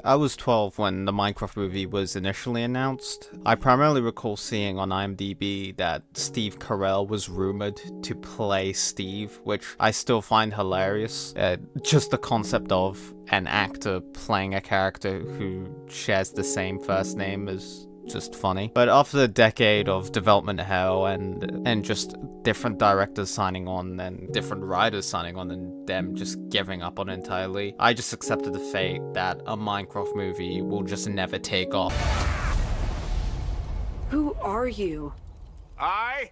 I was 12 when the Minecraft movie was initially announced. I primarily recall seeing on IMDb that Steve Carell was rumored to play Steve, which I still find hilarious. Just the concept of an actor playing a character who shares the same first name is just funny. But after a decade of development hell and just different directors signing on and different writers signing on and them just giving up on it entirely, I just accepted the fate that a Minecraft movie will just never take off. Who are you? I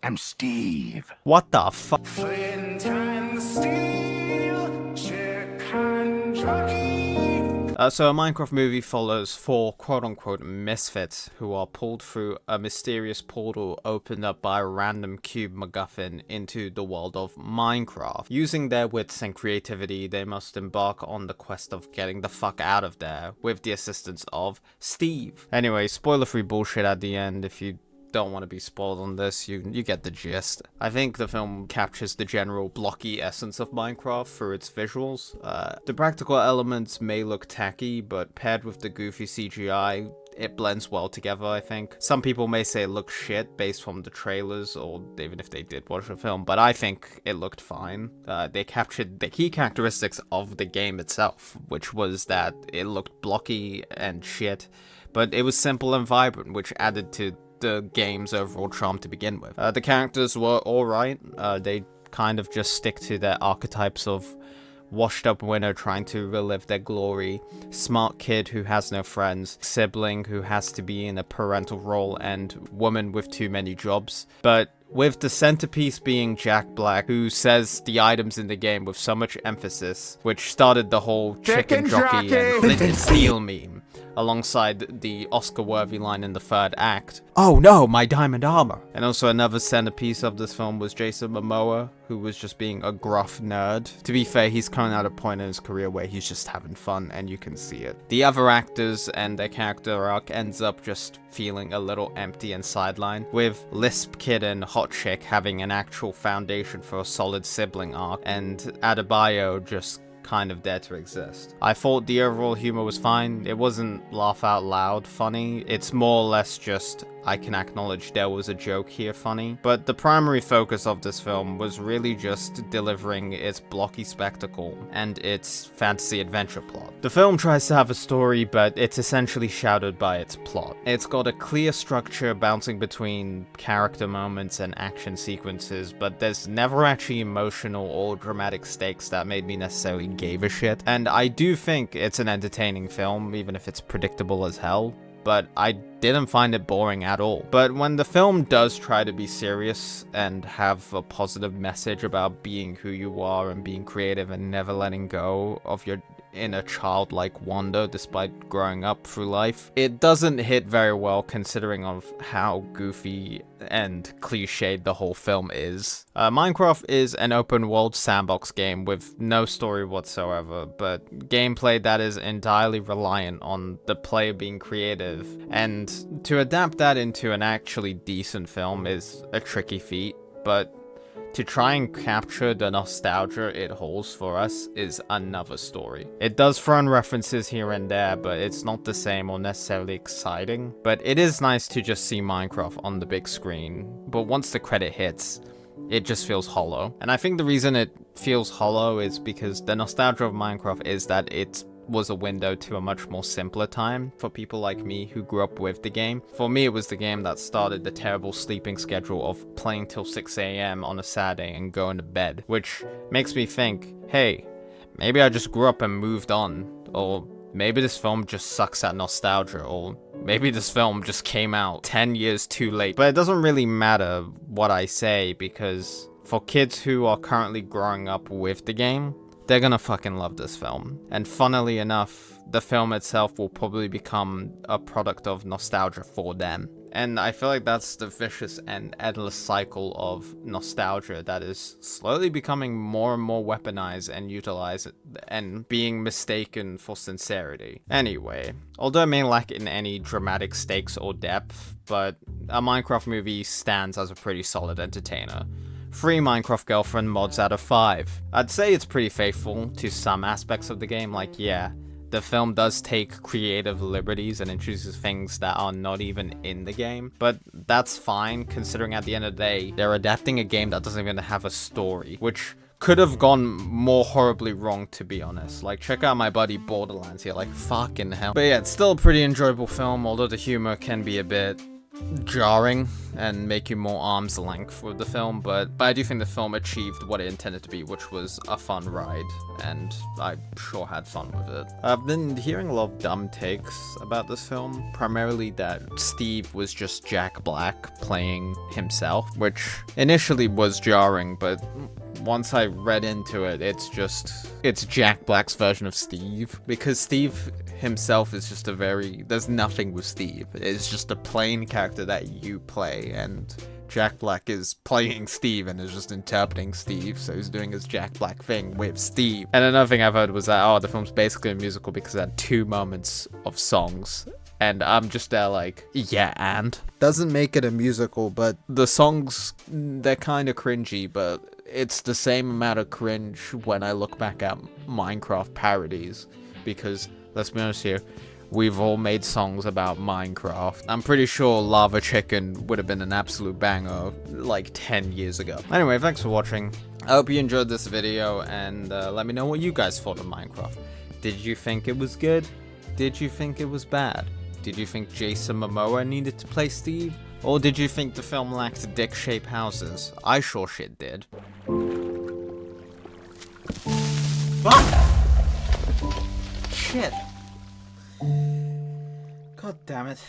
am Steve. What the fuck? Flint and steel, chick and jockey. So a Minecraft movie follows four quote-unquote misfits who are pulled through a mysterious portal opened up by a random cube MacGuffin into the world of Minecraft. Using their wits and creativity, they must embark on the quest of getting the fuck out of there with the assistance of Steve. Anyway, spoiler-free bullshit at the end. If you don't want to be spoiled on this, you get the gist. I think the film captures the general blocky essence of Minecraft through its visuals. The practical elements may look tacky, but paired with the goofy CGI, it blends well together, I think. Some people may say it looks shit based from the trailers, or even if they did watch the film, but I think it looked fine. They captured the key characteristics of the game itself, which was that it looked blocky and shit, but it was simple and vibrant, which added to the game's overall charm to begin with. The characters were alright. They kind of just stick to their archetypes of washed up winner trying to relive their glory, smart kid who has no friends, sibling who has to be in a parental role, and woman with too many jobs. But with the centerpiece being Jack Black, who says the items in the game with so much emphasis, which started the whole chicken jockey and flint and steel meme, alongside the Oscar-worthy line in the third act, "Oh no, my diamond armor!" And also another centerpiece of this film was Jason Momoa, who was just being a gruff nerd. To be fair, he's coming at a point in his career where he's just having fun, and you can see it. The other actors and their character arc ends up just feeling a little empty and sidelined, with Lisp Kid and Hot Chick having an actual foundation for a solid sibling arc, and Adebayo just kind of there to exist. I thought the overall humor was fine. It wasn't laugh out loud funny. It's more or less just, I can acknowledge there was a joke here funny. But the primary focus of this film was really just delivering its blocky spectacle and its fantasy adventure plot. The film tries to have a story, but it's essentially shadowed by its plot. It's got a clear structure bouncing between character moments and action sequences, but there's never actually emotional or dramatic stakes that made me necessarily give a shit. And I do think it's an entertaining film, even if it's predictable as hell, but I didn't find it boring at all. But when the film does try to be serious and have a positive message about being who you are and being creative and never letting go of your inner childlike wonder despite growing up through life, it doesn't hit very well considering of how goofy and cliched the whole film is. Minecraft is an open world sandbox game with no story whatsoever, but gameplay that is entirely reliant on the player being creative, and to adapt that into an actually decent film is a tricky feat, but to try and capture the nostalgia it holds for us is another story. It does throw in references here and there, but it's not the same or necessarily exciting. But it is nice to just see Minecraft on the big screen, but once the credit hits, it just feels hollow. And I think the reason it feels hollow is because the nostalgia of Minecraft is that it was a window to a much more simpler time for people like me who grew up with the game. For me, it was the game that started the terrible sleeping schedule of playing till 6 a.m. on a Saturday and going to bed, which makes me think, hey, maybe I just grew up and moved on, or maybe this film just sucks at nostalgia, or maybe this film just came out 10 years too late. But it doesn't really matter what I say, because for kids who are currently growing up with the game, they're gonna fucking love this film. And funnily enough, the film itself will probably become a product of nostalgia for them. And I feel like that's the vicious and endless cycle of nostalgia that is slowly becoming more and more weaponized and utilized and being mistaken for sincerity. Anyway, although it may lack in any dramatic stakes or depth, but a Minecraft movie stands as a pretty solid entertainer. 3 Minecraft Girlfriend mods out of 5. I'd say it's pretty faithful to some aspects of the game, like yeah, The film does take creative liberties and introduces things that are not even in the game, but that's fine considering at the end of the day, they're adapting a game that doesn't even have a story, which could have gone more horribly wrong, to be honest. Like, check out my buddy Borderlands here, like, fucking hell. But yeah, it's still a pretty enjoyable film, although the humor can be a bit jarring and make you more arm's length with the film, but I do think the film achieved what it intended to be, which was a fun ride, and I sure had fun with it. I've been hearing a lot of dumb takes about this film, primarily that Steve was just Jack Black playing himself, which initially was jarring, but once I read into it, it's Jack Black's version of Steve, because Steve himself is just there's nothing with Steve. It's just a plain character that you play, and Jack Black is playing Steve and is just interpreting Steve, so he's doing his Jack Black thing with Steve. And another thing I've heard was that, oh, the film's basically a musical because it had 2 moments of songs. And I'm just there like, yeah, and? Doesn't make it a musical, but the songs, they're kind of cringy, but it's the same amount of cringe when I look back at Minecraft parodies, because, let's be honest here, we've all made songs about Minecraft. I'm pretty sure Lava Chicken would have been an absolute banger like 10 years ago. Anyway, thanks for watching. I hope you enjoyed this video, and let me know what you guys thought of Minecraft. Did you think it was good? Did you think it was bad? Did you think Jason Momoa needed to play Steve? Or did you think the film lacked dick-shaped houses? I sure shit did. Fuck! Shit. God damn it.